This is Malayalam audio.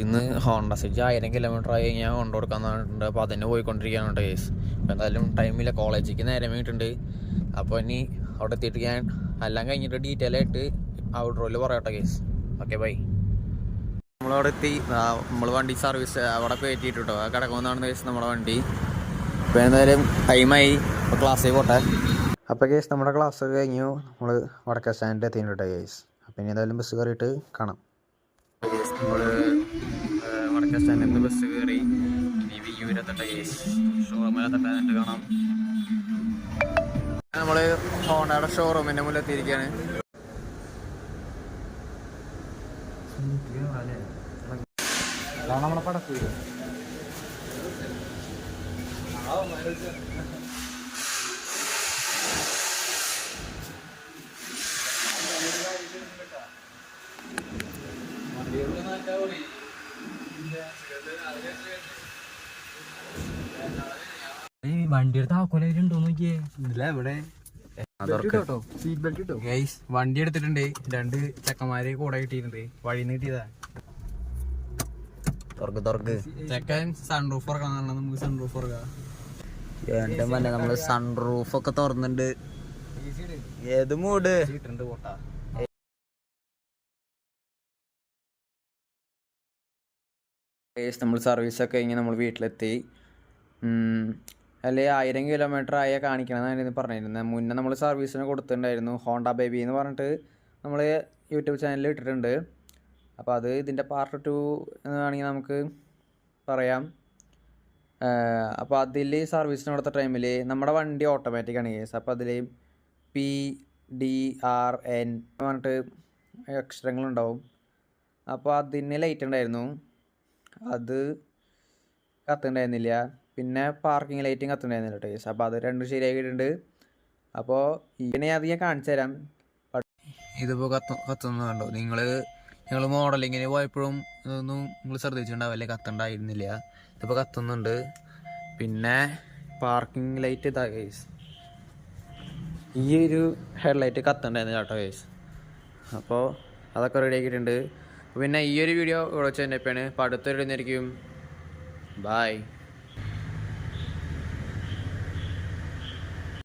ഇന്ന് ഹോണ്ട സിറ്റി 1000 കിലോമീറ്റർ ആയി ഞാൻ കൊണ്ടു കൊടുക്കാൻ പറഞ്ഞിട്ടുണ്ട്. അപ്പോൾ അതിന് പോയിക്കൊണ്ടിരിക്കുകയാണ് കേസ്. അപ്പോൾ എന്തായാലും ടൈമില്ല, കോളേജിലേക്ക് നേരം വീണിട്ടുണ്ട്. അപ്പോൾ ഇനി അവിടെ എത്തിയിട്ട് ഞാൻ എല്ലാം കഴിഞ്ഞിട്ട് ഡീറ്റെയിൽ ആയിട്ട് ഔട്ട്റോയിൽ പറയട്ടെ കേസ്. Okay bye. നമ്മളവിടെ എത്തി. നമ്മൾ വണ്ടി സർവീസ് അവിടെ കയറ്റിയിട്ടോ കിടക്കുമെന്നാണ് കേസ് നമ്മുടെ വണ്ടി. അപ്പോൾ എന്തായാലും ടൈമായി. അപ്പോൾ ക്ലാസ്സിൽ പോട്ടെ. അപ്പോൾ കേസ് നമ്മുടെ ക്ലാസ് കഴിഞ്ഞു. നമ്മൾ വടക്കേ സ്റ്റാൻഡിൽ എത്തിയിട്ടുണ്ട് കേസ്. അപ്പോൾ ഇനി എന്തായാലും ബസ് കയറിയിട്ട് കാണാം. നമ്മൾ വടക്കേ സ്റ്റാൻഡിൽ നിന്ന് ബസ് കയറി ഇനി വിയൂരെത്തട്ടെ കേസ്. ഷോറൂമിലെത്തട്ടെ എന്നിട്ട് കാണാം. നമ്മൾ ഹോണ്ടയുടെ ഷോറൂമിൻ്റെ മുന്നിൽ എത്തിയിരിക്കുകയാണ്. നമ്മളെ പടക്കൂ വണ്ടിയുടെ താക്കോലുണ്ടോ നോക്കിയേ. എവിടെ വണ്ടി എടുത്തിട്ടുണ്ട്. 2 ചെക്കന്മാര് കൂടെ കിട്ടിയിട്ടുണ്ട്. വഴിന്ന് കിട്ടിയതാ. ചെക്കൻ സൺറൂഫ് തുറക്കാൻ നമുക്ക് സൺറൂഫ് തുറക്കാം. എന്റെ മനെ നമ്മള് സൺറൂഫ് ഒക്കെ തുറന്നിട്ടുണ്ട്. ഏത് മൂഡ് പോട്ടാ. നമ്മൾ സർവീസൊക്കെ കഴിഞ്ഞ് നമ്മൾ വീട്ടിലെത്തി. അല്ലെ 1000 കിലോമീറ്റർ ആയ കാണിക്കണമെന്നായിരുന്നു പറഞ്ഞിരുന്നത്. മുന്നേ നമ്മൾ സർവീസിന് കൊടുത്തിട്ടുണ്ടായിരുന്നു. ഹോണ്ട ബേബി എന്ന് പറഞ്ഞിട്ട് നമ്മൾ യൂട്യൂബ് ചാനലിൽ ഇട്ടിട്ടുണ്ട്. അപ്പോൾ അത് ഇതിൻ്റെ പാർട്ട് 2 എന്നാണെങ്കിൽ നമുക്ക് പറയാം. അപ്പോൾ അതിൽ സർവീസിന് കൊടുത്ത ടൈമിൽ നമ്മുടെ വണ്ടി ഓട്ടോമാറ്റിക്കാണ് കേസ്. അപ്പോൾ അതിൽ PDRN എന്ന് പറഞ്ഞിട്ട് അക്ഷരങ്ങളുണ്ടാവും. അപ്പോൾ അതിന് ലൈറ്റ് ഉണ്ടായിരുന്നു, അത് കത്തുണ്ടായിരുന്നില്ല. പിന്നെ പാർക്കിംഗ് ലൈറ്റും കത്തുണ്ടായിരുന്നില്ല കേസ്. അപ്പോൾ അത് 2 ശരിയാക്കിയിട്ടുണ്ട്. അപ്പോൾ ഇതിനെ അത് ഞാൻ കാണിച്ചു തരാം. ഇതിപ്പോൾ കത്തുന്നുണ്ടോ? നിങ്ങൾ മോഡലിങ്ങിന് പോയപ്പോഴും ഇതൊന്നും നിങ്ങൾ ശ്രദ്ധിച്ചിട്ടുണ്ടാവില്ലേ, കത്തണ്ടായിരുന്നില്ല. ഇതിപ്പോൾ കത്തുന്നുണ്ട്. പിന്നെ പാർക്കിംഗ് ലൈറ്റ് ഇതാ കേസ്. ഈ ഒരു ഹെഡ്ലൈറ്റ് കത്തുണ്ടായിരുന്നു കേട്ടോ കേസ്. അപ്പോൾ അതൊക്കെ റെഡി ആക്കിയിട്ടുണ്ട്. പിന്നെ ഈ ഒരു വീഡിയോ ഇവിടെ വെച്ച് തന്നെ ഇപ്പോഴാണ്. അപ്പോൾ അടുത്തൊരു ഇടുന്നതായിരിക്കും. ബായ്.